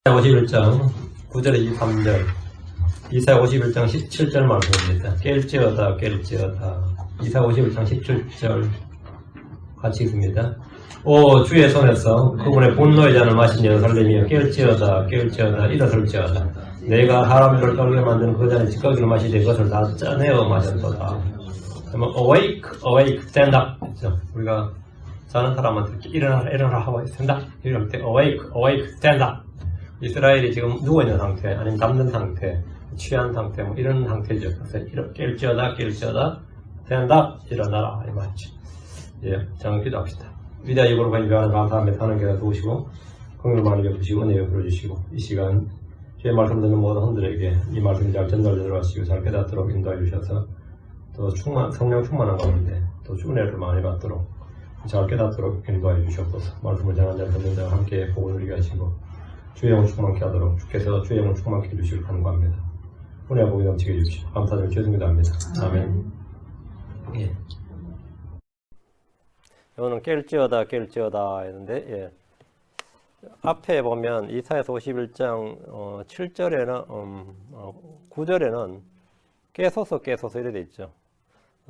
51장 9절에 23절 이사야 51장 17절 말씀입니다. 깰지어다 깰지어다. 이사야 51장 17절 같이 읽습니다. 오 주의 손에서 그분의 분노의 잔을 마신 예루살렘이여 깰지어다 깰지어다 일어설지어다. 내가 사람들을 떨게 만드는 그 잔의 찌꺼기를 마시되 그것을 다 짜내어 마셨도다. 그러면 awake awake stand up 있죠. 우리가 자는 사람한테 일어나라 하고 stand up 이럴 때 awake awake stand up. 이스라엘이 지금 누워있는 상태, 아니면 잠든 상태, 취한 상태, 뭐 이런 상태죠. 그래서 깰지어다, 깰지어다, 된다, 일어나라, 이 말이죠. 예, 장을 기도합시다. 위대한 이고로 간주하는 감사함에 사는 게가 도우시고, 긍휼을 많이 베푸시고, 은혜 베풀어주시고, 이 시간, 주의 말씀 듣는 모든 혼들에게 이 말씀이 잘 전달되도록 하시고, 잘 깨닫도록 인도해 주셔서, 또 성령 충만한 가운데, 또 은혜를 많이 받도록, 잘 깨닫도록 인도해 주시옵소서. 말씀을 전한 자 듣는 자와 함께 복을 누리게 하시고, 주의 영을 충만케 하도록 주께서 주의 영을 충만케 해주시길 간구합니다. 은혜와 복이 넘치게 해주시오. 감사드리며 죄송합니다 합니다. 아멘. 예. 이거는 깰지어다 깰지어다 했는데 예. 앞에 보면 이사야서 51장 7절에는 9절에는 깨소서 깨소서 이렇게 돼 있죠.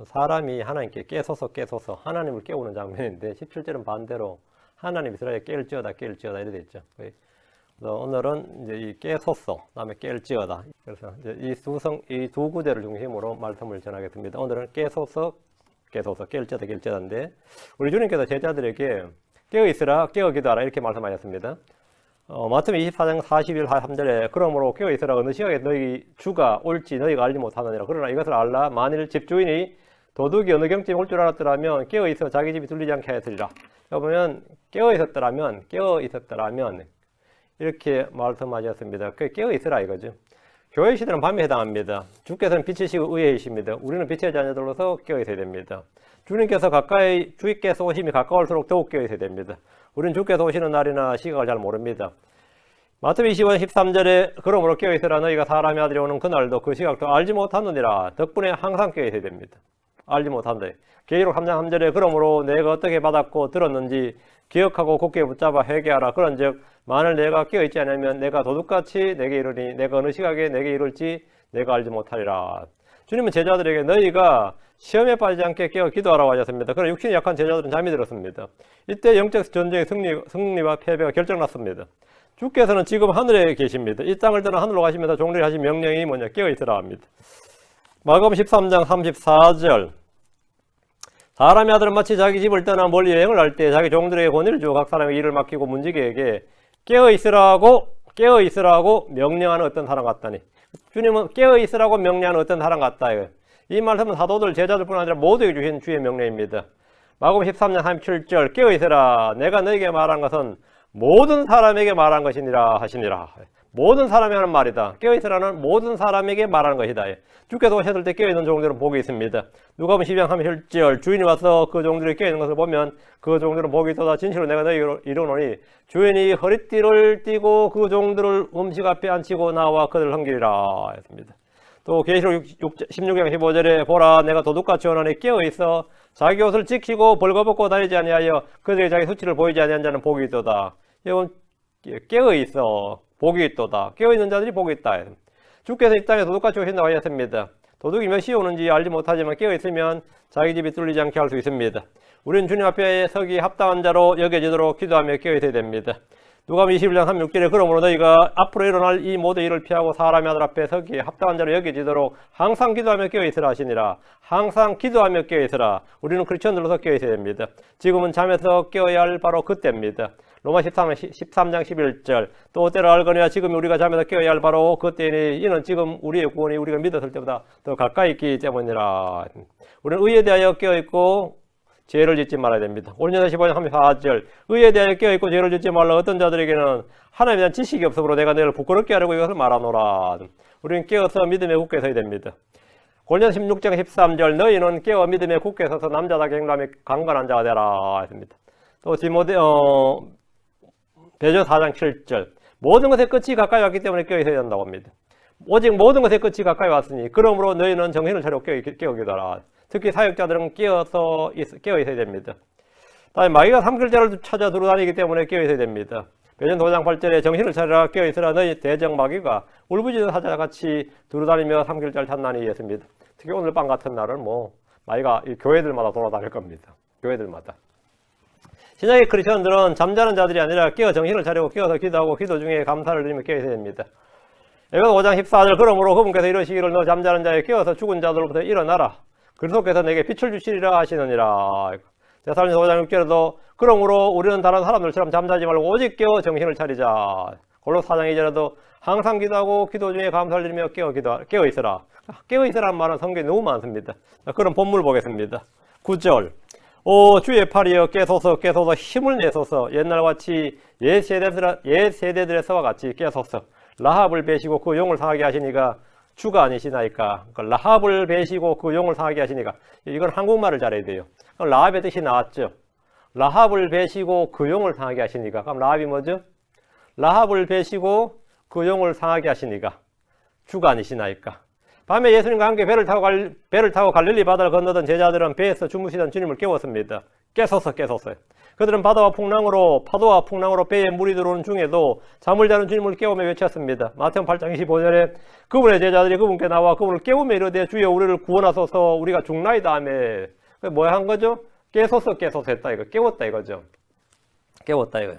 사람이 하나님께 깨소서 깨소서 하나님을 깨우는 장면인데 17절은 반대로 하나님 이스라엘 깰지어다 깰지어다 이렇게 돼 있죠. 오늘은 이제 이 깨소서, 다음에 깰지어다. 그래서 이제 이 두 구절을 중심으로 말씀을 전하겠습니다. 오늘은 깨소서, 깨소서, 깰지어다, 깰지어다인데 우리 주님께서 제자들에게 깨어 있으라, 깨어 기도하라 이렇게 말씀하셨습니다. 마태복음 24장 41, 43절에 그러므로 깨어 있으라 어느 시각에 너희 주가 올지 너희가 알지 못하느니라. 그러나 이것을 알라 만일 집주인이 도둑이 어느 경쯤 올 줄 알았더라면 깨어 있어 자기 집이 뚫리지 않게 하였으리라. 보면 깨어 있었더라면 이렇게 말씀하셨습니다. 깨어 있으라 이거죠. 교회 시대는 밤에 해당합니다. 주께서는 빛이시고 의이십니다. 우리는 빛의 자녀들로서 깨어 있어야 됩니다. 주님께서 주께서 오심이 가까울수록 더욱 깨어 있어야 됩니다. 우리는 주께서 오시는 날이나 시각을 잘 모릅니다. 마태복음 25장 13절에 그러므로 깨어 있으라 너희가 사람의 아들이 오는 그날도 그 시각도 알지 못하느니라. 덕분에 항상 깨어 있어야 됩니다. 알지 못한다. 계시록 3장 3절에 그러므로 내가 어떻게 받았고 들었는지 기억하고 굳게 붙잡아 회개하라. 그런즉 만일 내가 깨어있지 않으면 내가 도둑같이 내게 이르니 내가 어느 시각에 내게 이룰지 내가 알지 못하리라. 주님은 제자들에게 너희가 시험에 빠지지 않게 깨어 기도하라고 하셨습니다. 그러나 육신이 약한 제자들은 잠이 들었습니다. 이때 영적 전쟁의 승리와 패배가 결정났습니다. 주께서는 지금 하늘에 계십니다. 이 땅을 떠나 하늘로 가시면서 종들이 하신 명령이 뭐냐? 깨어있으라 합니다. 마가복음 13장 34절 사람의 아들은 마치 자기 집을 떠나 멀리 여행을 할 때 자기 종들에게 권위를 주고 각 사람의 일을 맡기고 문지기에게 깨어있으라고 명령하는 어떤 사람 같다니. 주님은 깨어있으라고 명령하는 어떤 사람 같다. 이 말씀은 사도들 제자들뿐 아니라 모두에게 주신 주의 명령입니다. 마가복음 13장 37절 깨어있으라 내가 너에게 말한 것은 모든 사람에게 말한 것이니라 하시니라. 모든 사람이 하는 말이다. 깨어있으라는 모든 사람에게 말하는 것이다. 주께서 오셨을 때 깨어있는 종들은 복이 있습니다. 누가복음 12장 37절 주인이 와서 그 종들이 깨어있는 것을 보면 그 종들은 복이 있도다. 진실로 내가 너희에게 이르노니 주인이 허리띠를 띠고 그 종들을 음식 앞에 앉히고 나와 그들을 섬기리라 했습니다. 또 계시록 16장 15절에 보라 내가 도둑같이 오노니 깨어있어 자기 옷을 지키고 벌거벗고 다니지 아니하여 그들에게 자기 수치를 보이지 아니한 자는 복이 있도다. 이건 깨어있어 복이 있도다. 깨어있는 자들이 복이 있다. 주께서 이 땅에 도둑같이 오신다고 하셨습니다. 도둑이 몇 시에 오는지 알지 못하지만 깨어있으면 자기 집이 뚫리지 않게 할 수 있습니다. 우리는 주님 앞에 서기 합당한 자로 여겨지도록 기도하며 깨어있어야 됩니다. 누가복음 21장 36절에 그러므로 너희가 앞으로 일어날 이 모든 일을 피하고 사람의 아들 앞에 서기에 합당한 자로 여겨지도록 항상 기도하며 깨어있으라 하시니라. 항상 기도하며 깨어있으라. 우리는 크리스천들로서 깨어있어야 됩니다. 지금은 잠에서 깨어야 할 바로 그때입니다. 로마 13장 11절 또 때를 알거니와 지금 우리가 잠에서 깨어야 할 바로 그때니 이는 지금 우리의 구원이 우리가 믿었을 때보다 더 가까이 있기 때문이라. 우리는 의에 대하여 깨어있고 죄를 짓지 말아야 됩니다. 오른여자 15장 34절 의에 대하여 깨어있고 죄를 짓지 말라. 어떤 자들에게는 하나님에 대한 지식이 없으므로 내가 너희를 부끄럽게 하려고 이것을 말하노라. 우리는 깨어서 믿음에 굳게 서야 됩니다. 고린도서 16장 13절 너희는 깨어 믿음에 굳게 서서 남자답게 행함에 강건한 자가 되라 했습니다. 또 베드로 4장 7절 모든 것의 끝이 가까이 왔기 때문에 깨어 있어야 된다고 합니다. 오직 모든 것의 끝이 가까이 왔으니 그러므로 너희는 정신을 차려 깨어 기도하라. 특히 사역자들은 깨어 있어야 됩니다. 다음에 마귀가 삼킬자를 찾아 두루다니기 때문에 깨어 있어야 됩니다. 배전 도장 8절에 정신을 차려라 깨어있으라 너희 대적마귀가 울부짖는 사자같이 두루다니며 삼킬자를 찾나니 했습니다. 특히 오늘 밤 같은 날은 뭐 마귀가 이 교회들마다 돌아다닐 겁니다. 교회들마다. 신약의 크리스천들은 잠자는 자들이 아니라 깨어 정신을 차리고 깨어서 기도하고 기도 중에 감사를 드리며 깨어야 됩니다. 에베소 5장 14절 그러므로 그분께서 이러시기를 너 잠자는 자에 깨어서 죽은 자들로부터 일어나라. 그리스도께서 내게 빛을 주시리라 하시느니라. 데살로니가서 5장 6절에도 그러므로 우리는 다른 사람들처럼 잠자지 말고 오직 깨어 정신을 차리자. 골로새 4장 2절에도 항상 기도하고 기도 중에 감사를 드리며 깨어 있으라. 깨어 있으라는 말은 성경에 너무 많습니다. 그럼 본문을 보겠습니다. 9절 오 주의 팔이여 깨소서 깨소서 힘을 내소서 옛날같이 옛 세대들에서와 같이 깨소서 라합을 베시고 그 용을 상하게 하시니가 주가 아니시나이까. 그러니까 라합을 베시고 그 용을 상하게 하시니까 이건 한국말을 잘해야 돼요. 라합의 뜻이 나왔죠. 라합을 베시고 그 용을 상하게 하시니까. 그럼 라합이 뭐죠? 라합을 베시고 그 용을 상하게 하시니까 주가 아니시나이까. 밤에 예수님과 함께 배를 타고 갈릴리 바다를 건너던 제자들은 배에서 주무시던 주님을 깨웠습니다. 깨소서. 그들은 파도와 풍랑으로 배에 물이 들어오는 중에도 잠을 자는 주님을 깨우며 외쳤습니다. 마태복음 8장 25절에 그분의 제자들이 그분께 나와 그분을 깨우며 이르되 주여 우리를 구원하소서 우리가 죽나이다 하며 뭐야 한 거죠? 깨소서 했다 이거. 깨웠다 이거죠. 깨웠다 이거요.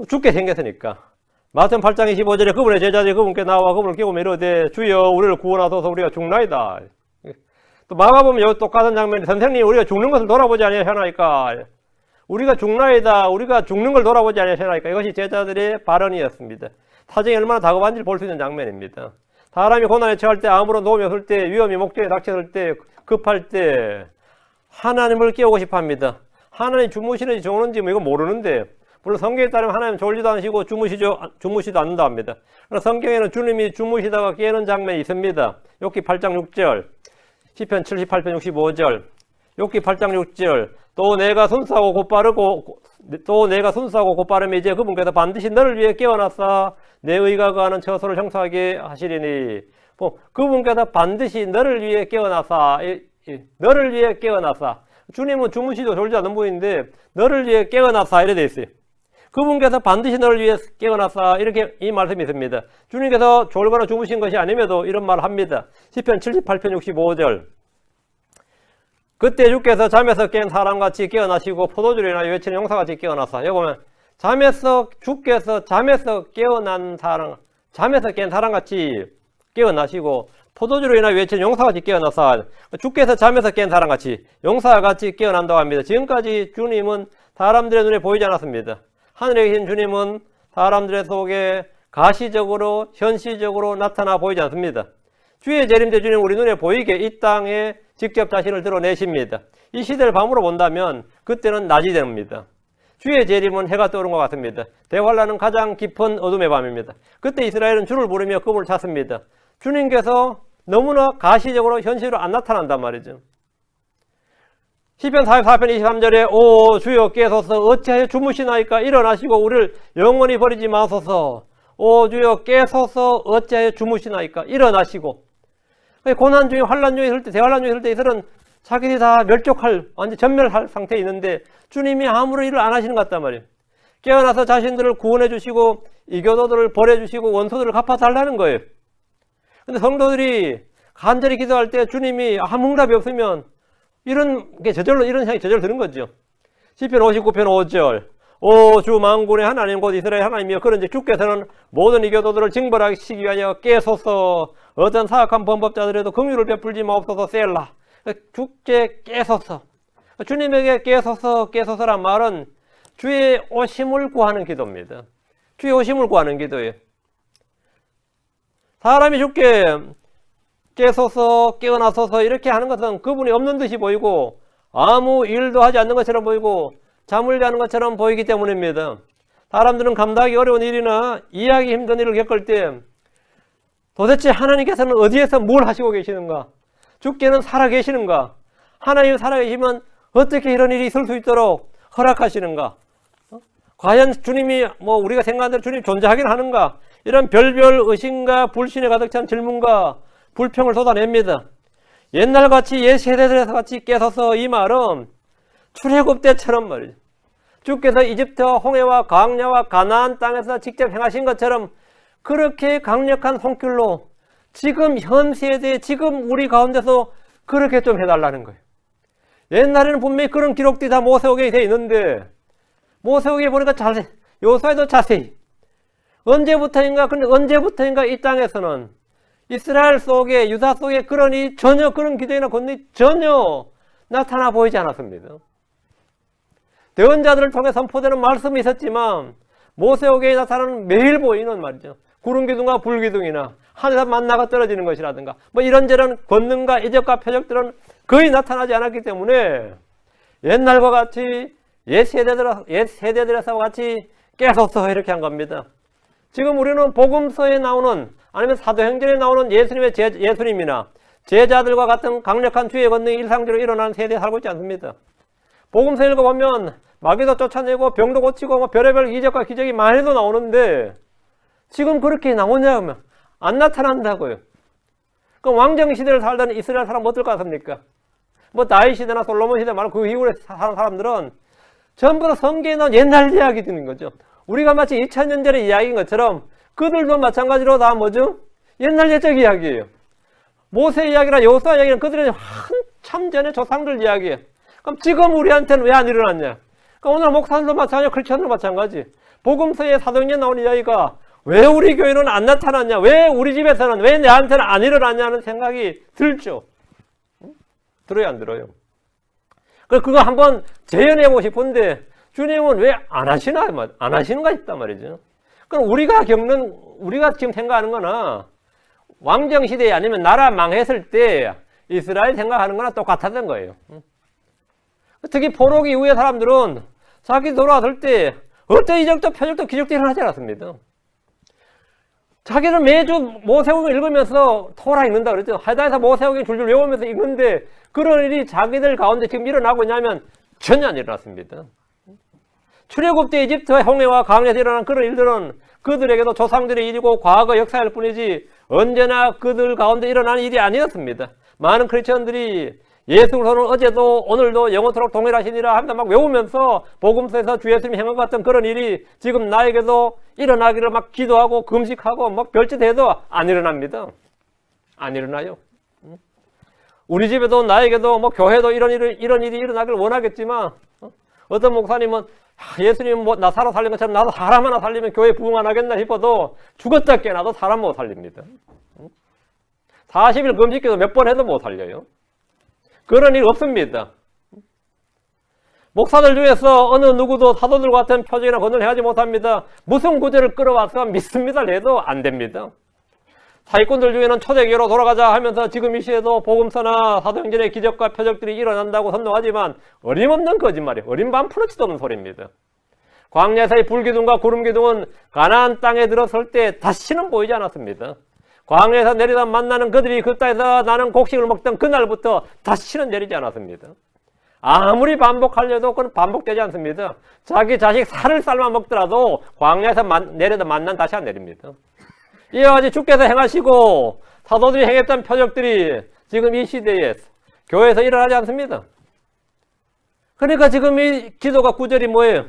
죽게 생겼으니까. 마태복음 8장 25절에 그분의 제자들이 그분께 나와 그분을 깨우며 이르되 주여 우리를 구원하소서 우리가 죽나이다. 또 마가복음 여기 똑같은 장면이 선생님 우리가 죽는 것을 돌아보지 아니하시나이까. 우리가 죽나이다. 우리가 죽는 걸 돌아보지 아니하시나이까. 이것이 제자들의 발언이었습니다. 사정이 얼마나 다급한지를 볼 수 있는 장면입니다. 사람이 고난에 처할 때 아무런 도움이 없을 때 위험이 목전에 닥쳤을 때 급할 때 하나님을 깨우고 싶어 합니다. 하나님 주무시는지 좋은지 뭐 이거 모르는데 물론 성경에 따르면 하나님 졸지도 않으시고 주무시도 않는다 합니다. 그러나 성경에는 주님이 주무시다가 깨는 장면이 있습니다. 욥기 8장 6절 시편 78편 65절 욥기 8장 6절 또 내가 순수하고 곧바르며 이제 그분께서 반드시 너를 위해 깨어났사 내 의가 거하는 처소를 형통하게 하시리니 그분께서 반드시 너를 위해 깨어났사 너를 위해 깨어났사 주님은 주무시도 졸지 않는 분인데 너를 위해 깨어났사 이래 돼 있어요. 그분께서 반드시 너를 위해 깨어났사 이렇게 이 말씀이 있습니다. 주님께서 졸거나 주무신 것이 아님에도 이런 말을 합니다. 시편 78편 65절 그때 주께서 잠에서 깬 사람같이 깨어나시고 포도주로 인하여 외치는 용사같이 깨어나사. 여기 보면 주께서 잠에서 깬 사람같이 깨어나시고 포도주로 인하여 외치는 용사같이 깨어나사. 주께서 잠에서 깬 사람같이 용사같이 깨어난다고 합니다. 지금까지 주님은 사람들의 눈에 보이지 않았습니다. 하늘에 계신 주님은 사람들의 속에 가시적으로 현시적으로 나타나 보이지 않습니다. 주의 재림 때 주님 우리 눈에 보이게 이 땅에 직접 자신을 드러내십니다. 이 시대를 밤으로 본다면 그때는 낮이 됩니다. 주의 재림은 해가 떠오른 것 같습니다. 대환란은 가장 깊은 어둠의 밤입니다. 그때 이스라엘은 주를 부르며 그분을 찾습니다. 주님께서 너무나 가시적으로 현실로 안 나타난단 말이죠. 시편 44편 23절에 오 주여 깨소서 어찌하여 주무시나이까 일어나시고 우리를 영원히 버리지 마소서. 오 주여 깨소서 어찌하여 주무시나이까 일어나시고. 고난 중에 환난 중에 있을 때 대환란 중에 있을 때 이들은 자기들이 다 완전 전멸할 상태에 있는데 주님이 아무런 일을 안 하시는 것 같단 말이에요. 깨어나서 자신들을 구원해 주시고 이교도들을 벌해 주시고 원소들을 갚아달라는 거예요. 근데 성도들이 간절히 기도할 때 주님이 아무 응답이 없으면 이런 향이 저절로 드는 거죠. 시편 59편 5절 오 주 만군의 하나님 곧 이스라엘 하나님이여 그런즉 주께서는 모든 이교도들을 징벌하시기 위하여 깨소서. 어떤 사악한 범법자들에도 긍휼을 베풀지 마옵소서. 셀라. 주께 깨소서. 주님에게 깨소서란 말은 주의 오심을 구하는 기도입니다. 주의 오심을 구하는 기도예요. 사람이 주께 깨소서 깨어나소서 이렇게 하는 것은 그분이 없는 듯이 보이고 아무 일도 하지 않는 것처럼 보이고 잠을 자는 것처럼 보이기 때문입니다. 사람들은 감당하기 어려운 일이나 이해하기 힘든 일을 겪을 때 도대체 하나님께서는 어디에서 뭘 하시고 계시는가? 주께는 살아계시는가? 하나님이 살아계시면 어떻게 이런 일이 있을 수 있도록 허락하시는가? 과연 주님이 우리가 생각하는 대로 주님이 존재하긴 하는가? 이런 별별 의심과 불신에 가득 찬 질문과 불평을 쏟아냅니다. 옛날같이 옛 세대들에서 같이 깨서서 이 말은 출애굽 때처럼 말이죠. 주께서 이집트와 홍해와 광야와 가나안 땅에서 직접 행하신 것처럼 그렇게 강력한 손길로 지금 현 세대, 지금 우리 가운데서 그렇게 좀 해달라는 거예요. 옛날에는 분명히 그런 기록들이 다 모세오경에 되어 있는데 모세오경에 보니까 자세히, 요소에도 자세히 언제부터인가 이 땅에서는 이스라엘 속에, 유다 속에 그런 전혀 그런 기적이나 권능이 전혀 나타나 보이지 않았습니다. 대언자들을 통해 선포되는 말씀이 있었지만 모세오경에 나타나는 매일 보이는 말이죠. 구름기둥과 불기둥이나 하늘에서 만나가 떨어지는 것이라든가 뭐 이런저런 권능과 이적과 표적들은 거의 나타나지 않았기 때문에 옛날과 같이 옛 세대들에서 같이 깨소서 이렇게 한 겁니다. 지금 우리는 복음서에 나오는 아니면 사도행전에 나오는 예수님이나 제자들과 같은 강력한 주의 권능이 일상적으로 일어나는 세대에 살고 있지 않습니다. 복음서 읽어보면 마귀도 쫓아내고 병도 고치고 뭐 별의별 이적과 기적이 많이도 나오는데 지금 그렇게 나오냐 하면 안 나타난다고요. 그럼 왕정시대를 살던 이스라엘 사람 어떨 것 같습니까? 뭐 다윗 시대나 솔로몬 시대 말고 그 이후에 사는 사람들은 전부 다 성경에 나온 옛날 이야기 듣는 거죠. 우리가 마치 2000년 전의 이야기인 것처럼 그들도 마찬가지로 다 뭐죠? 옛날 옛적 이야기예요. 모세 이야기나 여호수아 이야기는 그들은 한참 전에 조상들 이야기예요. 그럼 지금 우리한테는 왜 안 일어났냐? 그러니까 오늘 목사들도 마찬가지고 크리스천도 마찬가지. 복음서에 사도행전에 나오는 이야기가 왜 우리 교회는 안 나타났냐? 왜 우리 집에서는 왜 내한테는 안 일어났냐는 생각이 들죠. 들어요, 안 들어요? 그거 한번 재현해보고 싶은데 주님은 왜 안 하시나? 안 하시는가 있단 말이죠. 그럼 우리가 지금 생각하는 거나 왕정시대에 아니면 나라 망했을 때 이스라엘 생각하는 거나 똑같았던 거예요. 특히 포로기 이후의 사람들은 자기 돌아왔을 때 어떤 이적도 표적도 기적도 일어나지 않았습니다. 자기는 매주 모세오경 읽으면서 토라 읽는다 그랬죠. 하다해서 모세오경 줄줄 외우면서 읽는데 그런 일이 자기들 가운데 지금 일어나고 있냐면 전혀 안 일어났습니다. 출애굽 때 이집트와 홍해와 강에서 일어난 그런 일들은 그들에게도 조상들의 일이고 과거 역사일 뿐이지 언제나 그들 가운데 일어나는 일이 아니었습니다. 많은 크리스천들이 예수 그리스도는 어제도 오늘도 영원토록 동일하시니라 하면서 막 외우면서 복음서에서 주 예수님이 행한 것 같은 그런 일이 지금 나에게도 일어나기를 막 기도하고 금식하고 막 별짓 해도 안 일어납니다. 안 일어나요. 우리 집에도 나에게도 뭐 교회도 이런 일이 일어나길 원하겠지만 어떤 목사님은 예수님 뭐 나 살아 살린 것처럼 나도 사람 하나 살리면 교회 부흥 안 하겠나 싶어도 죽었다 깨나도 사람 못 살립니다. 40일 금식기도 몇 번 해도 못 살려요. 그런 일 없습니다. 목사들 중에서 어느 누구도 사도들과 같은 표적이나 권능을 행하지 못합니다. 무슨 구절을 끌어와서 믿습니다 해도 안 됩니다. 사기꾼들 중에는 초대교회로 돌아가자 하면서 지금 이 시대도 복음서나 사도행전의 기적과 표적들이 일어난다고 선동하지만 어림없는 거짓말이에요. 어림밤 푸르지도 없는 소리입니다. 광야에서의 불기둥과 구름기둥은 가나안 땅에 들어설 때 다시는 보이지 않았습니다. 광야에서 내리다 만나는 그들이 그 땅에서 나는 곡식을 먹던 그날부터 다시는 내리지 않았습니다. 아무리 반복하려도 그건 반복되지 않습니다. 자기 자식 살을 삶아 먹더라도 광야에서 내려다 만난 다시 안 내립니다. 이와 같이 주께서 행하시고 사도들이 행했던 표적들이 지금 이 시대에 교회에서 일어나지 않습니다. 그러니까 지금 이 기도가 구절이 뭐예요?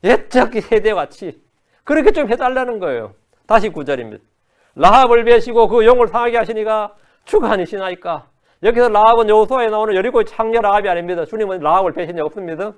옛적 세대와 같이 그렇게 좀 해달라는 거예요. 다시 구절입니다. 라합을 베시고 그 영을 상하게 하시니가 주가 아니시나이까. 여기서 라합은 여호수아에 나오는 여리고의 창녀 라합이 아닙니다. 주님은 라합을 베신 적 없습니다.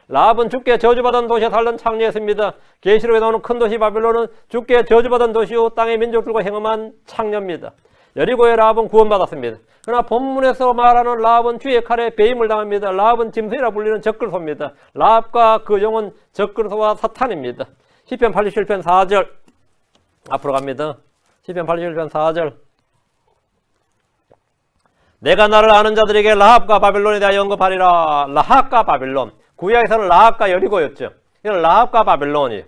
라합은 주께 저주받은 도시에 살던 창녀였습니다. 계시록에 나오는 큰 도시 바빌론은 주께 저주받은 도시요 땅의 민족들과 행음한 창녀입니다. 여리고의 라합은 구원받았습니다. 그러나 본문에서 말하는 라합은 주의 칼에 배임을 당합니다. 라합은 짐승이라 불리는 적그리스도입니다. 라합과 그 영은 적그리스도와 사탄입니다. 시편 87편 4절 앞으로 갑니다. 시편 87편 4절 내가 나를 아는 자들에게 라합과 바빌론에 대하여 언급하리라. 라합과 바빌론. 구약에서는 라합과 여리고였죠. 이건 라합과 바빌론이에요.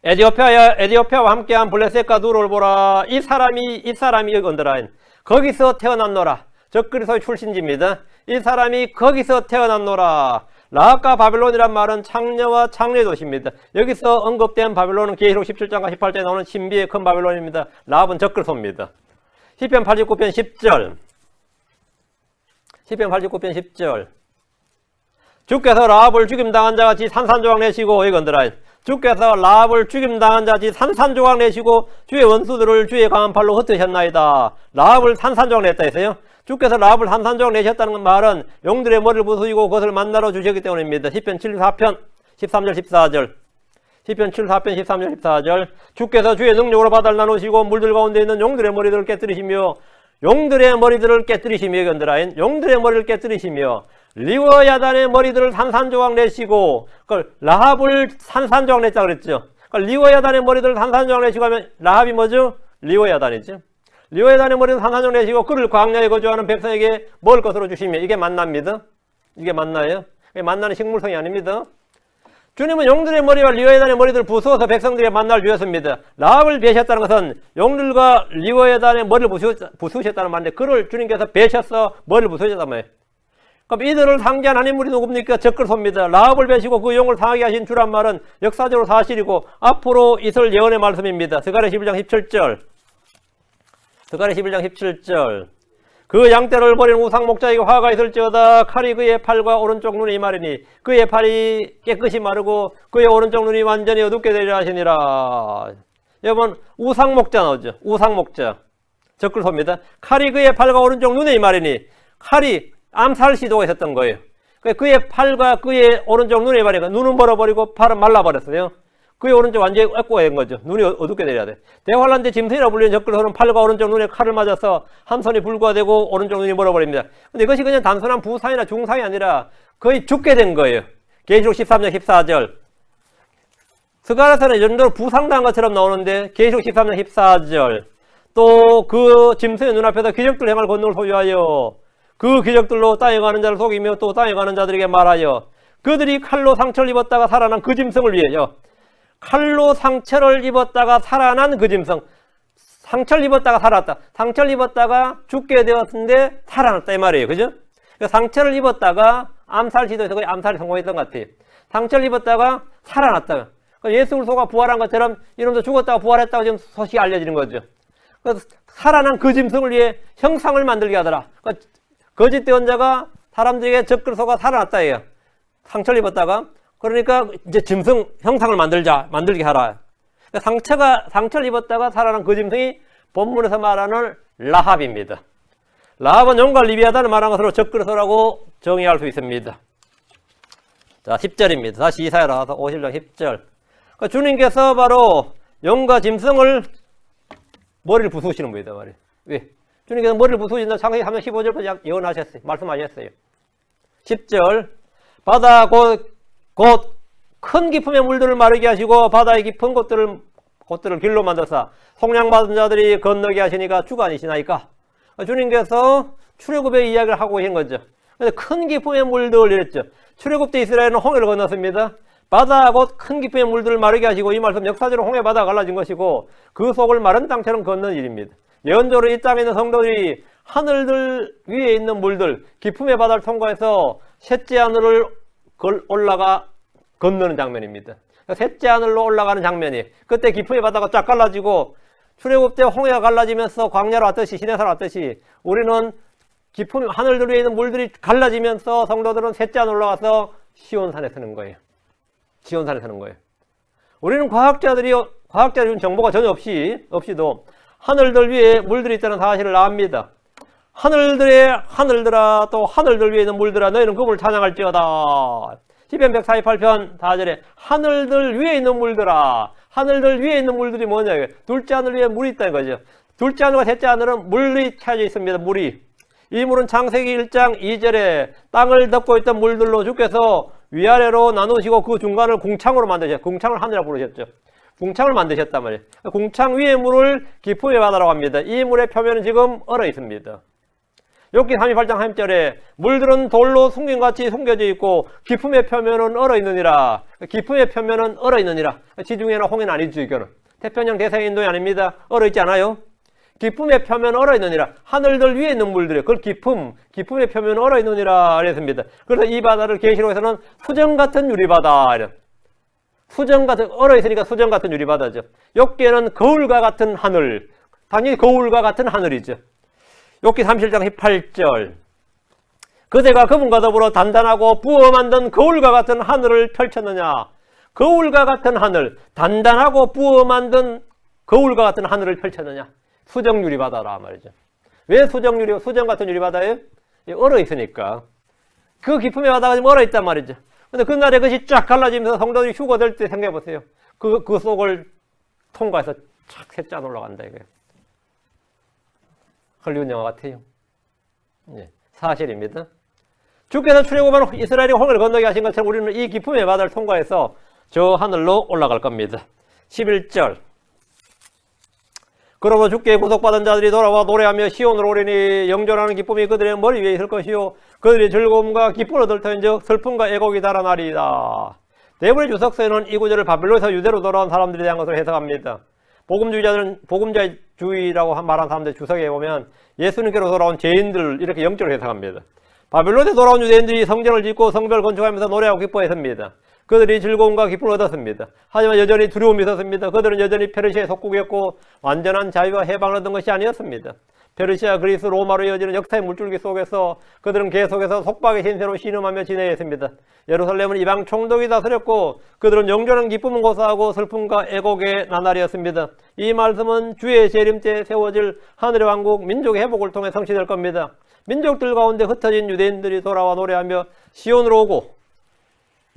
에디오피아와 함께한 블레셋과 누를 보라. 이 사람이 언더라인. 거기서 태어났노라. 적그리스도의 출신지입니다. 이 사람이 거기서 태어났노라. 라합과 바빌론이란 말은 창녀와 창녀의 도시입니다. 여기서 언급된 바빌론은 계시록 17장과 18장에 나오는 신비의 큰 바빌론입니다. 라합은 적그리스도입니다. 시편 89편 10절. 시편 89편 10절. 주께서 라합을 죽임당한 자같이 산산조각 내시고, 이건들아, 주께서 라합을 죽임당한 자같이 산산조각 내시고 주의 원수들을 주의 강한 팔로 흩으셨나이다. 라합을 산산조각 냈다 했어요. 주께서 라합을 산산조각 내셨다는 말은 용들의 머리를 부수시고 그것을 만나러 주셨기 때문입니다. 시편 74편 13절 14절. 시편 74편 13절 14절. 주께서 주의 능력으로 바다를 나누시고 물들 가운데 있는 용들의 머리들을 깨뜨리시며, 용들의 머리들을 깨뜨리시며, 이건들아, 용들의 머리를 깨뜨리시며 리워야단의 머리들을 산산조각 내시고, 그걸 라합을 산산조각 냈다 그랬죠. 그러니까 리워야단의 머리들을 산산조각 내시고 하면 라합이 뭐죠? 리워야단이죠. 리워야단의 머리를 산산조각 내시고 그를 광야에 거주하는 백성에게 먹을 것으로 주시며, 이게 만나입니다. 이게 만나예요. 이게 만나는 식물성이 아닙니다. 주님은 용들의 머리와 리워야단의 머리들을 부수어서 백성들에게 만나를 주셨습니다. 라합을 베셨다는 것은 용들과 리워야단의 머리를 부수셨다는 말인데, 그를 주님께서 베셔서 머리를 부수셨단 말이에요. 그럼 이들을 상기한 하나님물이 누굽니까? 적그리스도입니다. 라합을 베시고 그 용을 상하게 하신 주란 말은 역사적으로 사실이고 앞으로 있을 예언의 말씀입니다. 스가랴 11장 17절. 스가랴 11장 17절. 그 양떼를 버리는 우상 목자에게 화가 있을지어다. 칼이 그의 팔과 오른쪽 눈에 임하리니 그의 팔이 깨끗이 마르고 그의 오른쪽 눈이 완전히 어둡게 되리라 하시니라. 여러분, 우상 목자 나오죠. 우상 목자. 적그리스도입니다. 칼이 그의 팔과 오른쪽 눈에 임하리니, 칼이 암살 시도가 있었던 거예요. 그의 팔과 그의 오른쪽 눈에 임하리니까 눈은 벌어버리고 팔은 말라버렸어요. 그의 오른쪽 완전히 애꼬가 된 거죠. 눈이 어둡게 되려야 돼. 대환란 때 짐승이라고 불리는 적그리스도는 팔과 오른쪽 눈에 칼을 맞아서 한 손이 불과되고 오른쪽 눈이 멀어버립니다. 근데 이것이 그냥 단순한 부상이나 중상이 아니라 거의 죽게 된 거예요. 계시록 13장 14절. 스가랴서는 이 정도로 부상당한 것처럼 나오는데 계시록 13장 14절. 또 그 짐승의 눈앞에서 기적들 행할 권능을 소유하여 그 기적들로 땅에 가는 자를 속이며 또 땅에 가는 자들에게 말하여 그들이 칼로 상처를 입었다가 살아난 그 짐승을 위해요. 칼로 상처를 입었다가 살아난 그 짐승. 상처를 입었다가 살았다. 상처를 입었다가 죽게 되었는데 살아났다 이 말이에요. 그죠? 상처를 입었다가 암살 시도에서 거의 암살에 성공했던 것 같아요. 상처를 입었다가 살아났다. 예수 그리스도가 부활한 것처럼 이놈도 죽었다가 부활했다고 지금 소식이 알려지는 거죠. 그래서 살아난 그 짐승을 위해 형상을 만들게 하더라. 거짓 대언자가 사람들에게 적그리스도가 살아났다 해요. 상처를 입었다가. 그러니까 이제 짐승 형상을 만들게 하라. 상처를 입었다가 살아난 그 짐승이 본문에서 말하는 라합입니다. 라합은 용과 리비아단을 말한 것으로 적그리스도라고 정의할 수 있습니다. 자, 10절입니다. 다시 이사야로 가서 50장 10절. 그러니까 주님께서 바로 용과 짐승을 머리를 부수시는 분이다 말이에요. 왜? 주님께서 머리를 부수신다. 창세기 3장 15절부터 예언하셨어요. 말씀하셨어요. 10절. 바다 곧 큰 기품의 물들을 마르게 하시고 바다의 깊은 곳들을 길로 만드사 속량받은 자들이 건너게 하시니까 주가 아니시나이까. 주님께서 출애굽의 이야기를 하고 계신 거죠. 근데 큰 기품의 물들 이랬죠. 출애굽 때 이스라엘은 홍해를 건넜습니다. 바다 곧 큰 기품의 물들을 마르게 하시고, 이 말씀 역사적으로 홍해 바다가 갈라진 것이고 그 속을 마른 땅처럼 걷는 일입니다. 예언적으로 이 땅에 있는 성도들이 하늘들 위에 있는 물들, 기품의 바다를 통과해서 셋째 하늘을 올라가 건너는 장면입니다. 셋째 하늘로 올라가는 장면이, 그때 기품의 바다가 쫙 갈라지고 출애굽 때 홍해가 갈라지면서 광야로 왔듯이, 시내사로 왔듯이 우리는 기품 하늘들 위에 있는 물들이 갈라지면서 성도들은 셋째 하늘 올라가서 시온산에 서는 거예요. 시온산에 서는 거예요. 우리는 과학자들이 준 정보가 전혀 없이도 하늘들 위에 물들이 있다는 사실을 압니다. 하늘들아, 또 하늘들 위에 있는 물들아, 너희는 그분을 찬양할지어다. 시편 148편 4절에 하늘들 위에 있는 물들아. 하늘들 위에 있는 물들이 뭐냐? 둘째 하늘 위에 물이 있다는 거죠. 둘째 하늘과 셋째 하늘은 물이 차져 있습니다. 물이. 이 물은 창세기 1장 2절에 땅을 덮고 있던 물들로 주께서 위아래로 나누시고 그 중간을 궁창으로 만드셨죠. 궁창을 하늘이라고 부르셨죠. 궁창을 만드셨단 말이에요. 궁창 위의 물을 기품의 바다라고 합니다. 이 물의 표면은 지금 얼어 있습니다. 욥기 38장 3절에 물들은 돌로 숨긴같이 숨겨져 있고 기품의 표면은 얼어 있느니라. 기품의 표면은 얼어 있느니라. 지중해나 홍해는 아니죠. 이거는 태평양 대서인도이 아닙니다. 얼어 있지 않아요? 기품의 표면은 얼어 있느니라. 하늘들 위에 있는 물들이 그걸 기품의 표면은 얼어 있느니라 그랬습니다. 그래서 이 바다를 계시록에서는 수정 같은 유리바다. 수정 같은, 얼어 있으니까 수정 같은 유리바다죠. 욥기에는 거울과 같은 하늘. 당연히 거울과 같은 하늘이죠. 욥기 37장 18절. 그대가 그분과 더불어 단단하고 부어 만든 거울과 같은 하늘을 펼쳤느냐. 거울과 같은 하늘, 단단하고 부어 만든 거울과 같은 하늘을 펼쳤느냐. 수정 유리바다라 말이죠. 왜 수정 같은 유리바다예요? 얼어 있으니까. 그 기쁨의 바다가 지금 얼어 있단 말이죠. 근데 그날에 그것이 쫙 갈라지면서 성도들이 휴거될 때 생각해보세요. 그 속을 통과해서 착 셋짠 올라간다 이거예요. 헐리우드 영화 같아요. 예, 사실입니다. 주께서 출애굽한 이스라엘이 홍해를 건너게 하신 것처럼 우리는 이 기쁨의 바다를 통과해서 저 하늘로 올라갈 겁니다. 11절. 그러므로 주께 구속받은 자들이 돌아와 노래하며 시온으로 오리니 영존하는 기쁨이 그들의 머리 위에 있을 것이요 그들의 즐거움과 기쁨을 얻을 터인즉 슬픔과 애곡이 달아나리이다. 대부분의 주석서에는 이 구절을 바빌론에서 유대로 돌아온 사람들에 대한 것으로 해석합니다. 복음주의자들은 복음주의라고 말한 사람들 주석에 보면 예수님께로 돌아온 죄인들 이렇게 영적으로 해석합니다. 바빌론에 돌아온 유대인들이 성전을 짓고 성벽을 건축하면서 노래하고 기뻐했습니다. 그들이 즐거움과 기쁨을 얻었습니다. 하지만 여전히 두려움이 있었습니다. 그들은 여전히 페르시아의 속국이었고 완전한 자유와 해방을 얻은 것이 아니었습니다. 페르시아, 그리스, 로마로 이어지는 역사의 물줄기 속에서 그들은 계속해서 속박의 신세로 신음하며 지내야 했습니다. 예루살렘은 이방 총독이 다스렸고 그들은 영존한 기쁨은 고사하고 슬픔과 애곡의 나날이었습니다. 이 말씀은 주의 재림 때 세워질 하늘의 왕국 민족의 회복을 통해 성취될 겁니다. 민족들 가운데 흩어진 유대인들이 돌아와 노래하며 시온으로 오고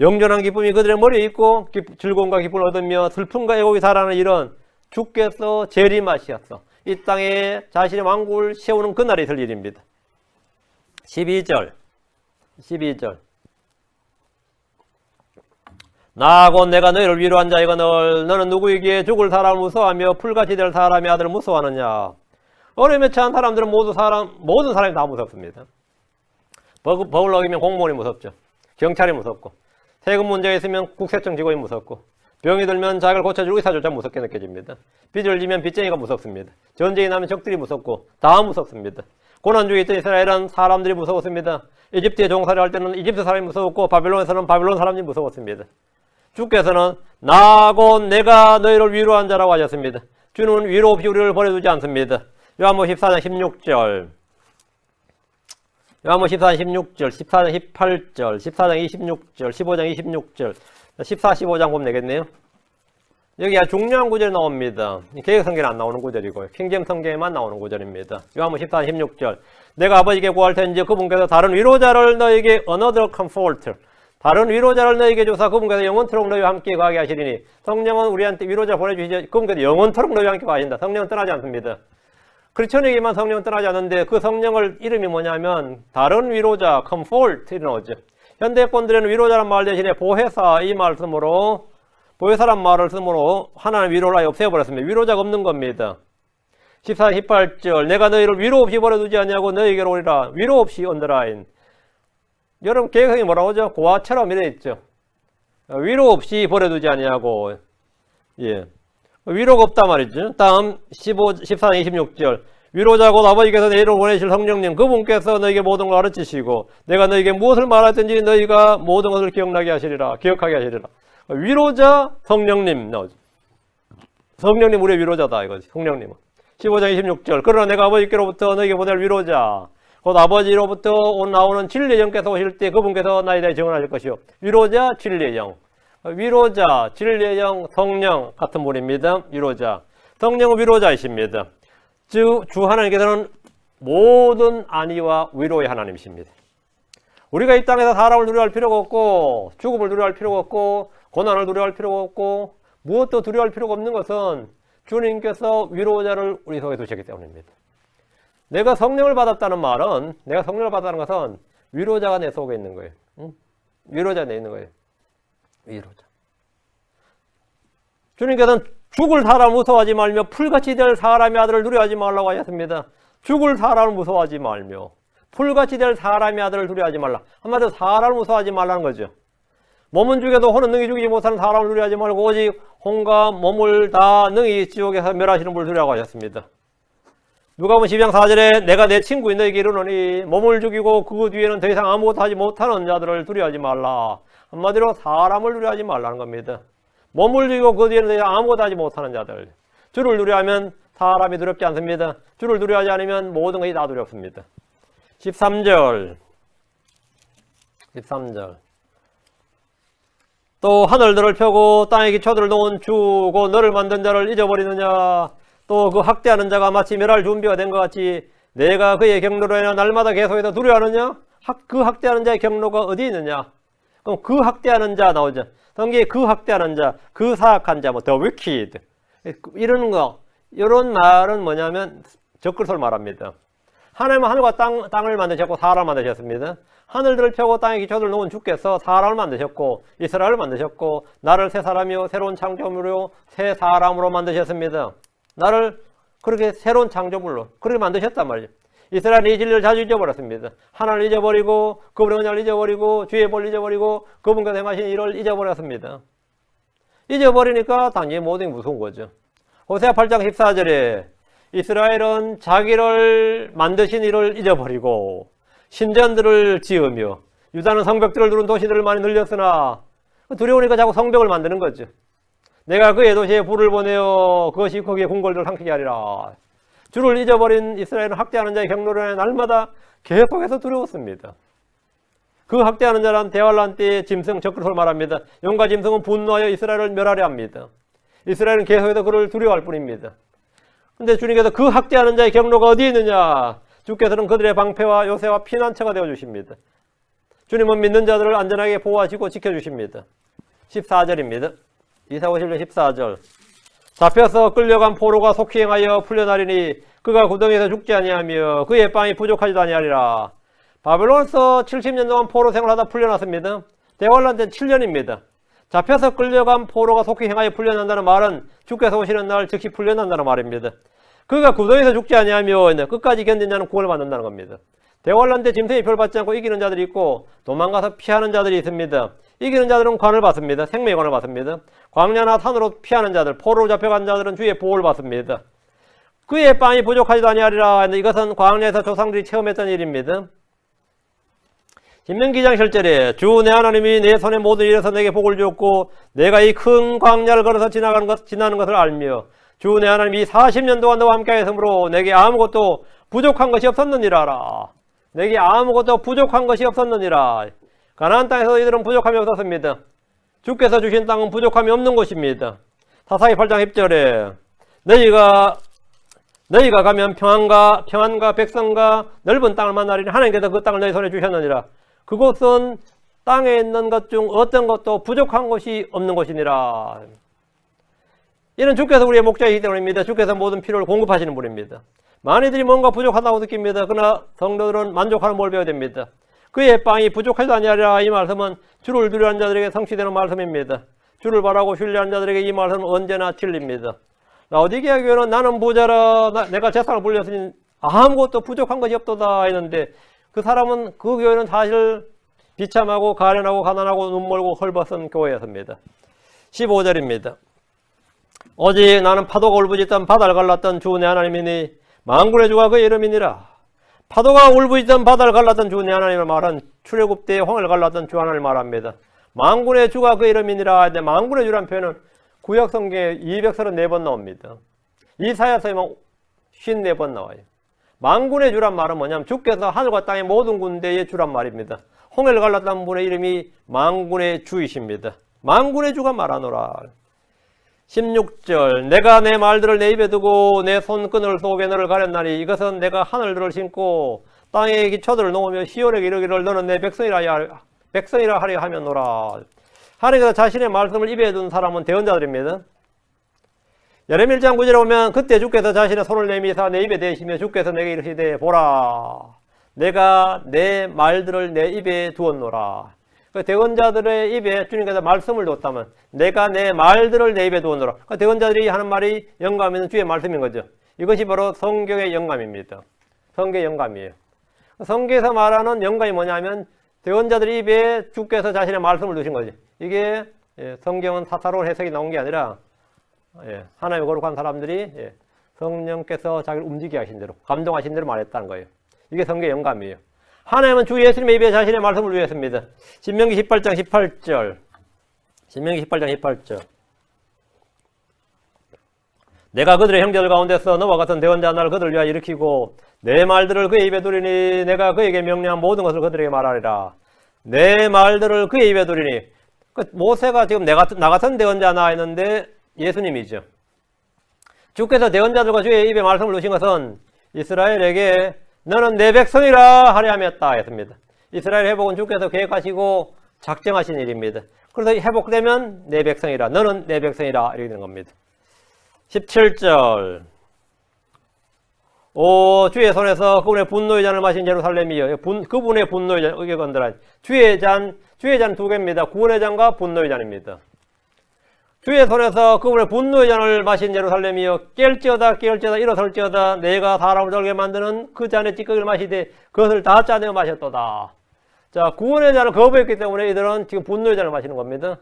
영존한 기쁨이 그들의 머리에 있고 즐거움과 기쁨을 얻으며 슬픔과 애곡이 달아나는 일은 주께서 재림하시었어. 이 땅에 자신의 왕국을 세우는 그날이 있을 일입니다. 12절 나 곧 내가 너희를 위로한 자이거늘 너는 누구이기에 죽을 사람을 무서워하며 풀같이 될 사람의 아들을 무서워하느냐. 어려움에 처한 사람들은 모든 사람이 다 무섭습니다. 법을 어기면 공무원이 무섭죠. 경찰이 무섭고 세금 문제가 있으면 국세청 직원이 무섭고 병이 들면 자기를 고쳐줄 의사조차 무섭게 느껴집니다. 빚을 지면 빚쟁이가 무섭습니다. 전쟁이 나면 적들이 무섭고 다 무섭습니다. 고난중에 있던 이스라엘은 사람들이 무서웠습니다. 이집트에 종살이 할 때는 이집트 사람이 무서웠고 바빌론에서는 바빌론 사람이 무서웠습니다. 주께서는 나 곧 내가 너희를 위로한 자라고 하셨습니다. 주는 위로 없이 우리를 버려두지 않습니다. 요한복음 14장 16절 요한복음 14장 16절, 14장 18절, 14장 26절, 15장 26절, 14, 15장 보면 되겠네요. 여기 아주 중요한 구절이 나옵니다. 개혁성경에 안 나오는 구절이고요. 킹잼성경에만 나오는 구절입니다. 요한복음 14장 16절 내가 아버지께 구할 텐지 그분께서 다른 위로자를 너에게 another comforter 다른 위로자를 너에게 주사 그분께서 영원토록 너희와 함께 거하게 하시리니 성령은 우리한테 위로자 보내주시죠. 그분께서 영원토록 너희와 함께 거하신다. 성령은 떠나지 않습니다. 크리스천에게만 성령은 떠나지 않는데 그 성령을 이름이 뭐냐면 다른 위로자, comfort 이런 거죠. 현대권들에는 위로자란 말 대신에 보혜사 이 말 쓰므로 보혜사란 말을 쓰므로 하나는 위로를 아예 없애버렸습니다. 위로자가 없는 겁니다. 14, 18절 내가 너희를 위로 없이 버려두지 아니하고 너희에게로 오리라. 위로 없이 언더라인. 여러분 개혁성이 뭐라고 하죠? 고아처럼 이래 있죠. 위로 없이 버려두지 아니하고 예. 위로가 없단 말이죠. 다음 14장 26절 위로자 곧 아버지께서 내일로 보내실 성령님 그분께서 너에게 모든 걸 가르치시고 내가 너에게 무엇을 말하든지 너희가 모든 것을 기억하게 하시리라. 위로자 성령님 나오죠. 성령님 우리의 위로자다 이거지. 성령님은 15장 26절 그러나 내가 아버지께로부터 너에게 보낼 위로자 곧 아버지로부터 나오는 진리의 영께서 오실 때 그분께서 나에 대해 증언하실 것이요. 위로자 진리의 영 위로자, 진리의 영, 성령 같은 분입니다. 위로자. 성령은 위로자이십니다. 즉, 주 하나님께서는 모든 안위와 위로의 하나님이십니다. 우리가 이 땅에서 사람을 두려워할 필요가 없고, 죽음을 두려워할 필요가 없고, 고난을 두려워할 필요가 없고, 무엇도 두려워할 필요가 없는 것은 주님께서 위로자를 우리 속에 두셨기 때문입니다. 내가 성령을 받았다는 말은, 내가 성령을 받았다는 것은 위로자가 내 속에 있는 거예요. 위로자가 내 있는 거예요. 위로자. 주님께서는 죽을 사람을 무서워하지 말며 풀같이 될 사람의 아들을 두려워하지 말라고 하셨습니다. 죽을 사람을 무서워하지 말며 풀같이 될 사람의 아들을 두려워하지 말라. 한마디로 사람을 무서워하지 말라는 거죠. 몸은 죽여도 혼은 능히 죽이지 못하는 사람을 두려워하지 말고 오직 혼과 몸을 다 능히 지옥에서 멸하시는 분을 두려워하고 하셨습니다. 누가복음 12장 4절에 내가 내 친구인 너에게 이르노니 몸을 죽이고 그 뒤에는 더 이상 아무것도 하지 못하는 자들을 두려워하지 말라. 한마디로 사람을 두려워하지 말라는 겁니다. 몸을 죽이고 그 뒤에는 더 이상 아무것도 하지 못하는 자들. 주를 두려워하면 사람이 두렵지 않습니다. 주를 두려워하지 않으면 모든 것이 다 두렵습니다. 13절 13절. 또 하늘들을 펴고 땅에 기초들을 놓은 주고 너를 만든 자를 잊어버리느냐. 또 그 학대하는 자가 마치 멸할 준비가 된 것 같이 내가 그의 경로로 인해 날마다 계속해서 두려워하느냐? 그 학대하는 자의 경로가 어디 있느냐? 그럼 그 학대하는 자 나오죠. 성경에 그 학대하는 자, 그 사악한 자, the wicked. 이런 거, 이런 말은 뭐냐면 적그리스도를 말합니다. 하나님은 하늘과 땅을 만드셨고 사람을 만드셨습니다. 하늘들을 펴고 땅에 기초들을 놓은 주께서 사람을 만드셨고 이스라엘을 만드셨고 나를 새 사람이요 새로운 창조물로 새 사람으로 만드셨습니다. 나를 그렇게 새로운 창조물로 그렇게 만드셨단 말이죠. 이스라엘이 이 진리를 자주 잊어버렸습니다. 하나님을 잊어버리고 그분의 은혜를 잊어버리고 주의 벌을 잊어버리고 그분께서 행하신 일을 잊어버렸습니다. 잊어버리니까 당연히 모든 게 무서운 거죠. 호세아 8장 14절에 이스라엘은 자기를 만드신 일을 잊어버리고 신전들을 지으며 유다는 성벽들을 두른 도시들을 많이 늘렸으나 두려우니까 자꾸 성벽을 만드는 거죠. 내가 그의 도시에 불을 보내어 그것이 거기에 궁궐들을 삼키게 하리라. 주를 잊어버린 이스라엘은 학대하는 자의 경로로 인해 날마다 계속해서 두려웠습니다. 그 학대하는 자란 대환란 때의 짐승 적그리스도를 말합니다. 용과 짐승은 분노하여 이스라엘을 멸하려 합니다. 이스라엘은 계속해서 그를 두려워할 뿐입니다. 근데 주님께서 그 학대하는 자의 경로가 어디 있느냐? 주께서는 그들의 방패와 요새와 피난처가 되어주십니다. 주님은 믿는 자들을 안전하게 보호하시고 지켜주십니다. 14절입니다. 이사 51년 14절. 잡혀서 끌려간 포로가 속히 행하여 풀려나리니 그가 구덩이에서 죽지 아니하며 그의 빵이 부족하지도 아니하리라. 바벨론에서 70년 동안 포로 생활하다 풀려났습니다. 대환란 때는 7년입니다. 잡혀서 끌려간 포로가 속히 행하여 풀려난다는 말은 주께서 오시는 날 즉시 풀려난다는 말입니다. 그가 구덩이에서 죽지 아니하며 끝까지 견딘 자는 구원을 받는다는 겁니다. 대환란 때 짐승의 표를 받지 않고 이기는 자들이 있고 도망가서 피하는 자들이 있습니다. 이기는 자들은 관을 받습니다. 생명의 관을 받습니다. 광야나 산으로 피하는 자들, 포로로 잡혀간 자들은 주의 보호를 받습니다. 그의 빵이 부족하지도 아니하리라. 이것은 광야에서 조상들이 체험했던 일입니다. 신명기 2장 7절에 주 내 하나님이 내 손에 모든 일에서 내게 복을 주었고 내가 이 큰 광야를 걸어서 지나는 것을 알며 주 내 하나님이 40년 동안 너와 함께 하였으므로 내게 아무것도 부족한 것이 없었느니라. 내게 아무것도 부족한 것이 없었느니라. 가나안 땅에서 이들은 부족함이 없었습니다. 주께서 주신 땅은 부족함이 없는 곳입니다. 사사기 8장 10절에 너희가 가면 평안과 백성과 넓은 땅을 만나리니 하나님께서 그 땅을 너희 손에 주셨느니라. 그곳은 땅에 있는 것 중 어떤 것도 부족한 것이 없는 곳이니라. 이는 주께서 우리의 목자이기 때문입니다. 주께서 모든 필요를 공급하시는 분입니다. 많이들이 뭔가 부족하다고 느낍니다. 그러나 성도들은 만족하는 뭘 배워야 됩니다. 그의 빵이 부족하지도 아니하리라. 이 말씀은 주를 두려워하는 자들에게 성취되는 말씀입니다. 주를 바라고 신뢰하는 자들에게 이 말씀은 언제나 진리입니다. 라오디게아 교회는 나는 부자라 내가 재산을 불렸으니 아무것도 부족한 것이 없도다 했는데 그 사람은 그 교회는 사실 비참하고 가련하고 가난하고 눈멀고 헐벗은 교회였습니다. 15절입니다. 오직 나는 파도가 울부짖던 바다를 갈랐던 주 내 하나님이니 만군의 주가 그의 이름이니라. 파도가 울부짖던 바다를 갈랐던 주 내 하나님을 말한 출애굽 때 황을 갈랐던 주 하나님을 말합니다. 만군의 주가 그 이름이니라. 근데 만군의 주란 표현은 구약 성경에 234번 나옵니다. 이사야서에만 54번 나와요. 만군의 주란 말은 뭐냐면 주께서 하늘과 땅의 모든 군대의 주란 말입니다. 홍해를 갈랐던 분의 이름이 만군의 주이십니다. 만군의 주가 말하노라. 16절 내가 내 말들을 내 입에 두고 내 손끈을 속에 너를 가렸나니 이것은 내가 하늘들을 신고 땅에 기초들을 놓으며 시온에게 이르기를 너는 내 백성이라 하려 하면노라. 하나님께서 자신의 말씀을 입에 둔 사람은 대언자들입니다. 예레미야 1장 9절에 보면 그때 주께서 자신의 손을 내미사 내 입에 대시며 주께서 내게 이르시되 보라 내가 내 말들을 내 입에 두었노라. 그 대언자들의 입에 주님께서 말씀을 뒀다면 내가 내 말들을 내 입에 두었노라. 그 대언자들이 하는 말이 영감 있는 주의 말씀인 거죠. 이것이 바로 성경의 영감입니다. 성경의 영감이에요. 성경에서 말하는 영감이 뭐냐면 대언자들 입에 주께서 자신의 말씀을 두신 거지. 이게 성경은 사사로운 해석이 나온 게 아니라 하나님의 거룩한 사람들이 성령께서 자기를 움직이게 하신 대로 감동하신 대로 말했다는 거예요. 이게 성경의 영감이에요. 하나님은 주 예수님의 입에 자신의 말씀을 주셨습니다. 신명기 18장 18절 신명기 18장 18절 내가 그들의 형제들 가운데서 너와 같은 대언자 하나를 그들을 위하여 일으키고 내 말들을 그의 입에 두리니 내가 그에게 명령한 모든 것을 그들에게 말하리라. 내 말들을 그의 입에 두리니. 모세가 지금 나 같은 대언자 하나 있는데 예수님이죠. 주께서 대언자들과 주의 입에 말씀을 놓으신 것은 이스라엘에게 너는 내 백성이라 하려 함이었다 했습니다. 이스라엘 회복은 주께서 계획하시고 작정하신 일입니다. 그래서 회복되면 내 백성이라, 너는 내 백성이라 이렇게 되는 겁니다. 17절 오 주의 손에서 그분의 분노의 잔을 마신 예루살렘이여. 그분의 분노의 잔, 이게 건드라. 주의 잔 두 개입니다. 구원의 잔과 분노의 잔입니다. 주의 손에서 그분의 분노의 잔을 마신 예루살렘이여. 깰지어다 일어설지어다 내가 사람을 떨게 만드는 그 잔의 찌꺼기를 마시되 그것을 다 짜내어 마셨도다. 자, 구원의 잔을 거부했기 때문에 이들은 지금 분노의 잔을 마시는 겁니다.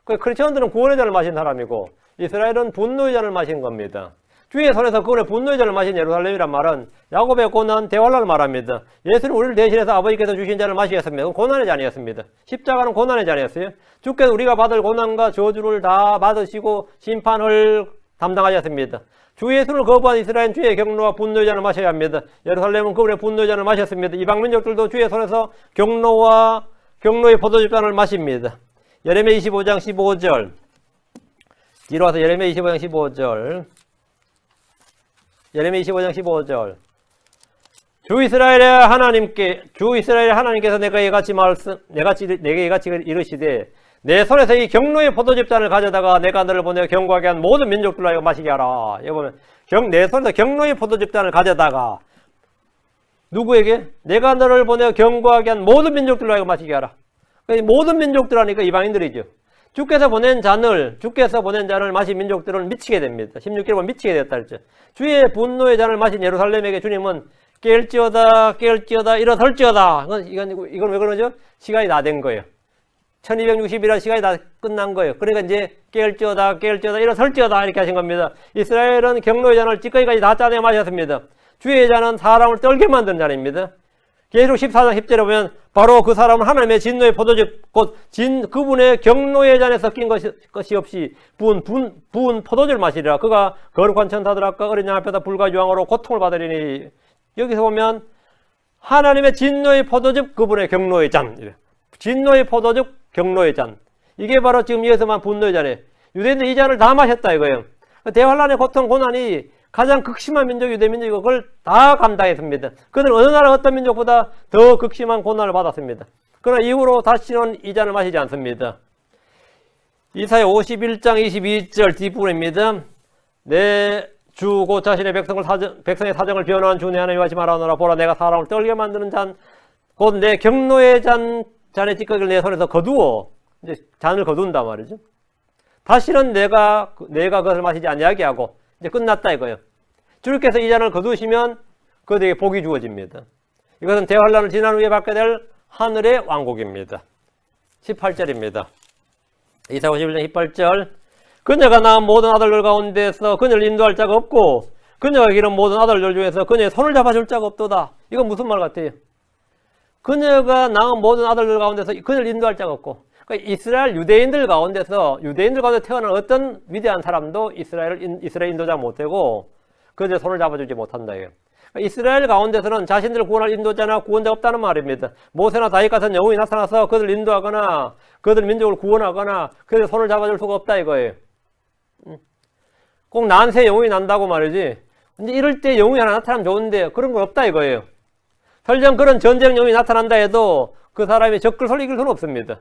크리스천들은 구원의 잔을 마신 사람이고 이스라엘은 분노의 잔을 마신 겁니다. 주의 손에서 그분의 분노의 잔을 마신 예루살렘이란 말은 야곱의 고난, 대환란을 말합니다. 예수는 우리를 대신해서 아버지께서 주신 잔을 마시겠습니다. 그건 고난의 잔이었습니다. 십자가는 고난의 잔이었어요. 주께서 우리가 받을 고난과 저주를 다 받으시고 심판을 담당하셨습니다. 주 예수를 거부한 이스라엘은 주의 경로와 분노의 잔을 마셔야 합니다. 예루살렘은 그분의 분노의 잔을 마셨습니다. 이방 민족들도 주의 손에서 경로와 경로의 포도주 잔을 마십니다. 예레미야 25장 15절 뒤로 와서 예레미야 25장 15절 예레미야 25장 15절 주 이스라엘의 하나님께서 내게 이같이 이르시되 내 손에서 이 경로의 포도즙 잔을 가져다가 내가 너를 보내어 경고하게 한 모든 민족들로 하여금 마시게 하라. 여기 보면 내 손에서 경로의 포도즙 잔을 가져다가 누구에게? 내가 너를 보내어 경고하게 한 모든 민족들로 하여금 마시게 하라. 모든 민족들 하니까 이방인들이죠. 주께서 보낸 잔을 마신 민족들은 미치게 됩니다. 16절에 보면 미치게 됐다 했죠. 주의 분노의 잔을 마신 예루살렘에게 주님은 깰지어다 일어설지어다. 이건 왜 그러죠? 시간이 다 된 거예요. 1260이라 시간이 다 끝난 거예요. 그러니까 이제 깰지어다 일어설지어다 이렇게 하신 겁니다. 이스라엘은 경로의 잔을 찌꺼기까지 다 짜내 마셨습니다. 주의 잔은 사람을 떨게 만드는 잔입니다. 계시록 14장 10절에 보면 바로 그 사람은 하나님의 진노의 포도즙 곧 그분의 경노의 잔에 섞인 것이 없이 부은 포도주를 마시리라. 그가 거룩한 천사들 앞과 어린 양 앞에다 불과 유황으로 고통을 받으리니. 여기서 보면 하나님의 진노의 포도즙 그분의 경노의 잔, 진노의 포도즙 경노의 잔, 이게 바로 지금 여기서만 분노의 잔이에요. 유대인들 이 잔을 다 마셨다 이거예요. 대환란의 고통 고난이 가장 극심한 민족이 유대민족이고 그걸 다 감당했습니다. 그들은 어느 나라 어떤 민족보다 더 극심한 고난을 받았습니다. 그러나 이후로 다시는 이 잔을 마시지 않습니다. 이사야 51장 22절 뒷부분입니다. 내 주 곧 자신의 백성의 사정을 변호한 주 내 하나님 하지 말아노라. 보라 내가 사람을 떨게 만드는 잔 곧 내 경노의 잔의 찌꺼기를 내 손에서 거두어 이제 잔을 거둔단 말이죠. 다시는 내가 그것을 마시지 아니하게 하고 이제 끝났다 이거예요. 주께서 이 잔을 거두시면 그들에게 복이 주어집니다. 이것은 대환란을 지난 후에 받게 될 하늘의 왕국입니다. 18절입니다. 이사야 51장 18절 그녀가 낳은 모든 아들들 가운데서 그녀를 인도할 자가 없고 그녀가 기른 모든 아들들 중에서 그녀의 손을 잡아줄 자가 없도다. 이건 무슨 말 같아요? 그녀가 낳은 모든 아들들 가운데서 그녀를 인도할 자가 없고 그러니까 이스라엘 유대인들 가운데 태어난 어떤 위대한 사람도 이스라엘 인도자 못되고 그들의 손을 잡아주지 못한다. 그러니까 이스라엘 가운데서는 자신들을 구원할 인도자나 구원자 없다는 말입니다. 모세나 다윗 같은 영웅이 나타나서 그들을 인도하거나 그들 민족을 구원하거나 그들의 손을 잡아줄 수가 없다 이거예요. 꼭 난세 영웅이 난다고 말이지. 근데 이럴 때 영웅이 하나 나타나면 좋은데 그런 건 없다 이거예요. 설령 그런 전쟁 영웅이 나타난다 해도 그 사람이 적을 이길 수는 없습니다.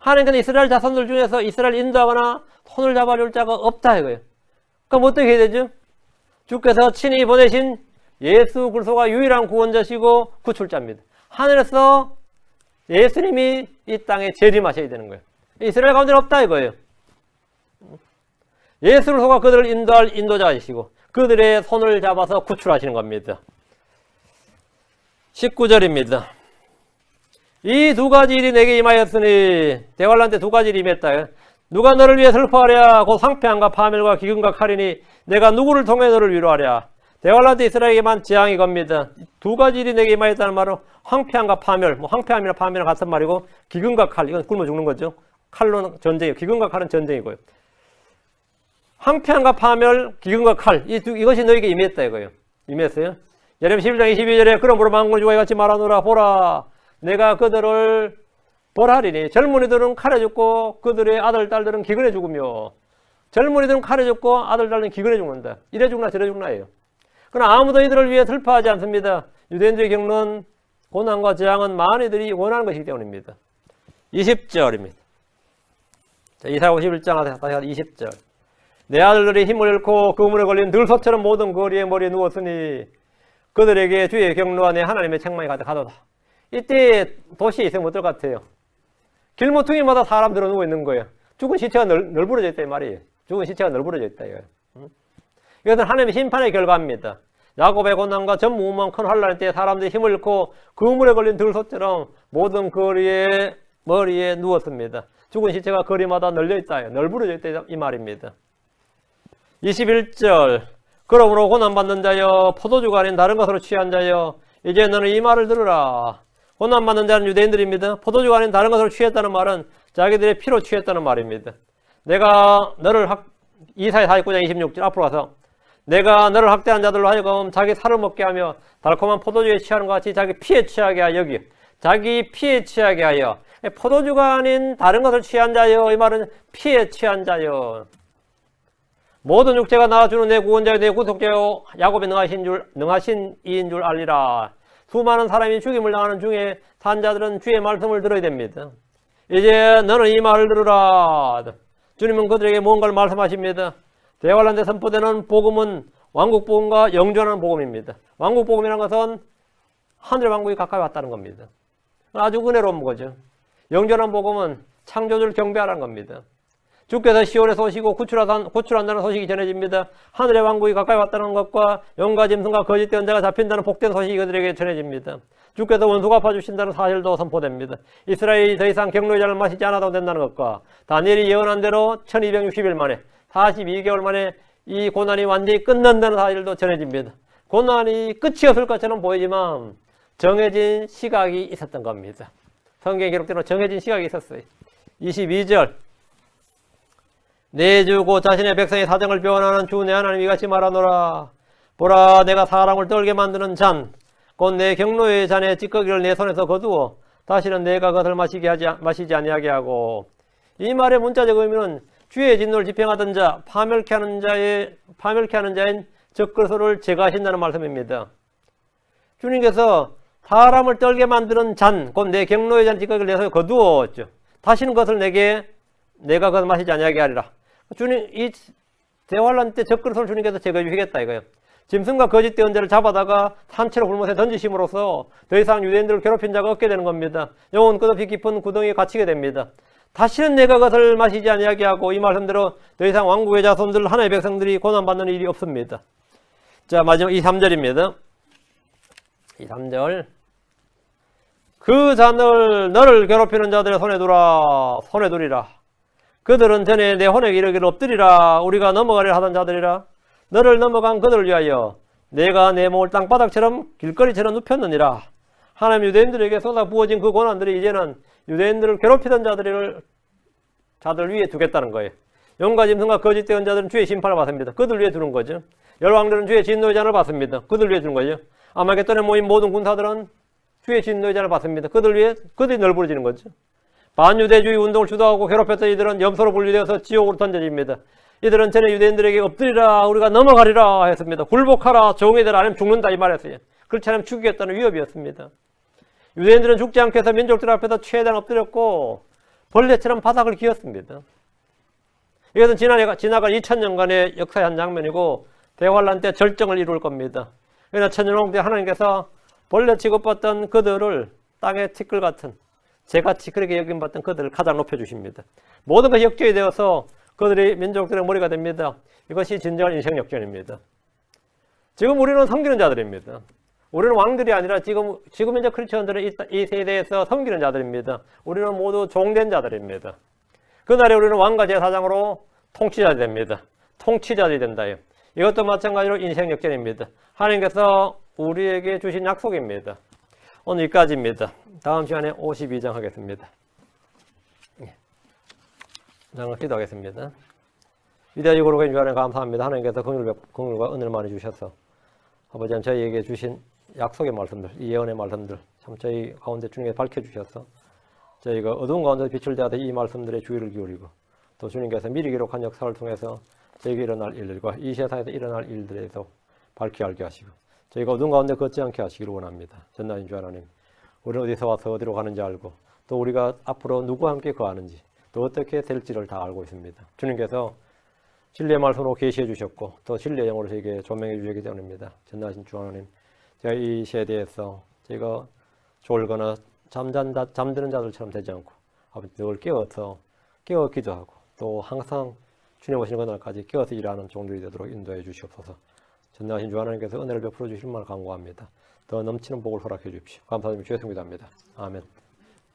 하나님께서 이스라엘 자손들 중에서 이스라엘 인도하거나 손을 잡아줄 자가 없다 이거예요. 그럼 어떻게 해야 되죠? 주께서 친히 보내신 예수 그리스도가 유일한 구원자시고 구출자입니다. 하늘에서 예수님이 이 땅에 재림하셔야 되는 거예요. 이스라엘 가운데는 없다 이거예요. 예수 그리스도가 그들을 인도할 인도자이시고 그들의 손을 잡아서 구출하시는 겁니다. 19절입니다. 이 두 가지 일이 내게 임하였으니 대환란 때 두 가지 일이 임했다. 누가 너를 위해 슬퍼하랴 곧 황폐함과 파멸과 기근과 칼이니 내가 누구를 통해 너를 위로하랴. 대환란 때 이스라엘에게만 재앙이 겁니다. 두 가지 일이 내게 임하였다는 말은 황폐함과 파멸, 황폐함이나 파멸은 같은 말이고 기근과 칼, 이건 굶어 죽는 거죠. 칼로는 전쟁이고 기근과 칼은 전쟁이고요. 황폐함과 파멸, 기근과 칼, 이것이 너에게 임했다 이거예요. 임했어요. 예레미야 11장 22절에 그러므로 만군의 주가 이같이 말하노라. 보라 내가 그들을 벌하리니 젊은이들은 칼에 죽고 그들의 아들 딸들은 기근에 죽으며 젊은이들은 칼에 죽고 아들 딸들은 기근에 죽는다. 이래 죽나 저래 죽나예요. 그러나 아무도 이들을 위해 슬퍼하지 않습니다. 유대인들이 겪는 고난과 재앙은 많이들이 원하는 것이기 때문입니다. 20절입니다. 자, 이사야 51장 20절. 내 아들들이 힘을 잃고 그물에 걸린 들소처럼 모든 거리에 머리에 누웠으니 그들에게 주의 경로와 내 하나님의 책망이 가득하도다. 이때 도시에 있으면 어떨 것 같아요? 길모퉁이마다 사람 들어 누워 있는 거예요. 죽은 시체가 널브러져 있다 이 말이에요. 죽은 시체가 널브러져 있다 이거예요. 이것은 하나님의 심판의 결과입니다. 야곱의 고난과 전무후무한 큰 환란 때 사람들이 힘을 잃고 그물에 걸린 들소처럼 모든 거리에 머리에 누웠습니다. 죽은 시체가 거리마다 널려 있다, 널브러져 있다 이 말입니다. 21절. 그러므로 고난받는 자여 포도주가 아닌 다른 것으로 취한 자여 이제 너는 이 말을 들으라. 고난받는 자는 유대인들입니다. 포도주가 아닌 다른 것으로 취했다는 말은 자기들의 피로 취했다는 말입니다. 내가 너를 이사야 49장 26절 앞으로 가서 내가 너를 학대한 자들로 하여금 자기 살을 먹게 하며 달콤한 포도주에 취하는 것 같이 자기 피에 취하게 하여 여기 자기 피에 취하게 하여 포도주가 아닌 다른 것을 취한 자여 이 말은 피에 취한 자여 모든 육체가 나와주는 내 구원자여 내 구속자여 야곱이 능하신 이인 줄 알리라. 수많은 사람이 죽임을 당하는 중에 산 자들은 주의 말씀을 들어야 됩니다. 이제 너는 이 말을 들으라. 주님은 그들에게 무언가를 말씀하십니다. 대환란 때 선포되는 복음은 왕국복음과 영존하는 복음입니다. 왕국복음이라는 것은 하늘의 왕국이 가까이 왔다는 겁니다. 아주 은혜로운 거죠. 영존한 복음은 창조주를 경배하라는 겁니다. 주께서 시온에서 오시고 구출한다는 소식이 전해집니다. 하늘의 왕국이 가까이 왔다는 것과 용과 짐승과 거짓된 자가 잡힌다는 복된 소식이 그들에게 전해집니다. 주께서 원수 갚아주신다는 사실도 선포됩니다. 이스라엘이 더 이상 경로의 잔을 마시지 않아도 된다는 것과 다니엘이 예언한 대로 1260일 만에 42개월 만에 이 고난이 완전히 끝난다는 사실도 전해집니다. 고난이 끝이 없을 것처럼 보이지만 정해진 시각이 있었던 겁니다. 성경에 기록되는 정해진 시각이 있었어요. 22절 내주고 자신의 백성의 사정을 변하는 주 내 하나님 이같이 말하노라. 보라 내가 사람을 떨게 만드는 잔 곧 내 경로의 잔의 찌꺼기를 내 손에서 거두어 다시는 내가 그것을 마시지 아니하게 하고 이 말의 문자적 의미는 주의 진노를 집행하던 자 파멸케 하는 자인 적그리스도를 제거하신다는 말씀입니다. 주님께서 사람을 떨게 만드는 잔 곧 내 경로의 잔 찌꺼기를 내 손에 거두었죠. 다시는 그것을 내가 그것을 마시지 아니하게 하리라. 주님 이 대환란 때 적그리스도를 주님께서 제거해 주시겠다 이거예요. 짐승과 거짓된 자를 잡아다가 산채로 불못에 던지심으로써 더 이상 유대인들을 괴롭힌 자가 없게 되는 겁니다. 영혼 끝없이 깊은 구덩이에 갇히게 됩니다. 다시는 내가 그것을 마시지 아니하게 하고 이 말씀대로 더 이상 왕국의 자손들 하나의 백성들이 고난받는 일이 없습니다. 자 마지막 23절입니다. 23절 그 잔을 너를 괴롭히는 자들의 손에 두리라. 그들은 전에 내 혼에게 이르기를 엎드리라. 우리가 넘어가려 하던 자들이라. 너를 넘어간 그들을 위하여 내가 내 몸을 땅바닥처럼 길거리처럼 눕혔느니라. 하나님 유대인들에게 쏟아 부어진 그 고난들이 이제는 유대인들을 괴롭히던 자들 위에 두겠다는 거예요. 용과 짐승과 거짓된 자들은 주의 심판을 받습니다. 그들 위에 두는 거죠. 열왕들은 주의 진노의 잔을 받습니다. 그들 위에 두는 거죠. 아마겟돈에 모인 모든 군사들은 주의 진노의 잔을 받습니다. 그들이 널브러지는 거죠. 반유대주의 운동을 주도하고 괴롭혔던 이들은 염소로 분리되어서 지옥으로 던져집니다. 이들은 전에 유대인들에게 엎드리라 우리가 넘어가리라 했습니다. 굴복하라 종이 되라 아니면 죽는다 이 말했어요. 그렇지 않으면 죽이겠다는 위협이었습니다. 유대인들은 죽지 않게 해서 민족들 앞에서 최대한 엎드렸고 벌레처럼 바닥을 기었습니다. 이것은 지나갈 2000년간의 역사의 한 장면이고 대환란 때 절정을 이룰 겁니다. 그러나 천년왕 때 하나님께서 벌레 취급받던 그들을 땅의 티끌 같은 재같이 그렇게 여김받던 그들을 가장 높여주십니다. 모든 것이 역전이 되어서 그들이 민족들의 머리가 됩니다. 이것이 진정한 인생 역전입니다. 지금 우리는 섬기는 자들입니다. 우리는 왕들이 아니라 지금 현재 크리스천들은 이 세대에서 섬기는 자들입니다. 우리는 모두 종된 자들입니다. 그날에 우리는 왕과 제사장으로 통치자들이 됩니다. 통치자들이 된다요. 이것도 마찬가지로 인생 역전입니다. 하나님께서 우리에게 주신 약속입니다. 오늘 여기까지입니다. 다음 시간에 52장 하겠습니다. 장을 기도하겠습니다. 위대하시고 거룩하신 주 하나님 감사합니다. 하나님께서 긍휼과 은혜를 많이 주셔서 아버지 하나님 저희에게 주신 약속의 말씀들, 이 예언의 말씀들 참 저희 가운데 주님께서 밝혀주셔서 저희가 어두운 가운데 빛을 대하되 이 말씀들의 주의를 기울이고 또 주님께서 미리 기록한 역사를 통해서 저희가 일어날 일들과 이 세상에서 일어날 일들에도 밝히 알게 하시고 저희가 어두운 가운데 걷지 않게 하시기를 원합니다. 전능하신 주 하나님, 우리는 어디서 와서 어디로 가는지 알고 또 우리가 앞으로 누구와 함께 거하는지 또 어떻게 될지를 다 알고 있습니다. 주님께서 진리의 말씀으로 계시해 주셨고 또 진리의 영으로 저에게 조명해 주시기 때문입니다. 전능하신 주 하나님, 제가 이 세대에서 제가 졸거나 잠드는 자들처럼 되지 않고 아버지 늘 깨어 기도하고 또 항상 주님 오시는 그날까지 깨어서 일하는 종들이 되도록 인도해 주시옵소서. 전능하신 주 하나님께서 은혜를 베풀어 주실 만을 간구합니다. 더 넘치는 복을 허락해 주십시오. 감사드리며 주의 성기도합니다. 아멘.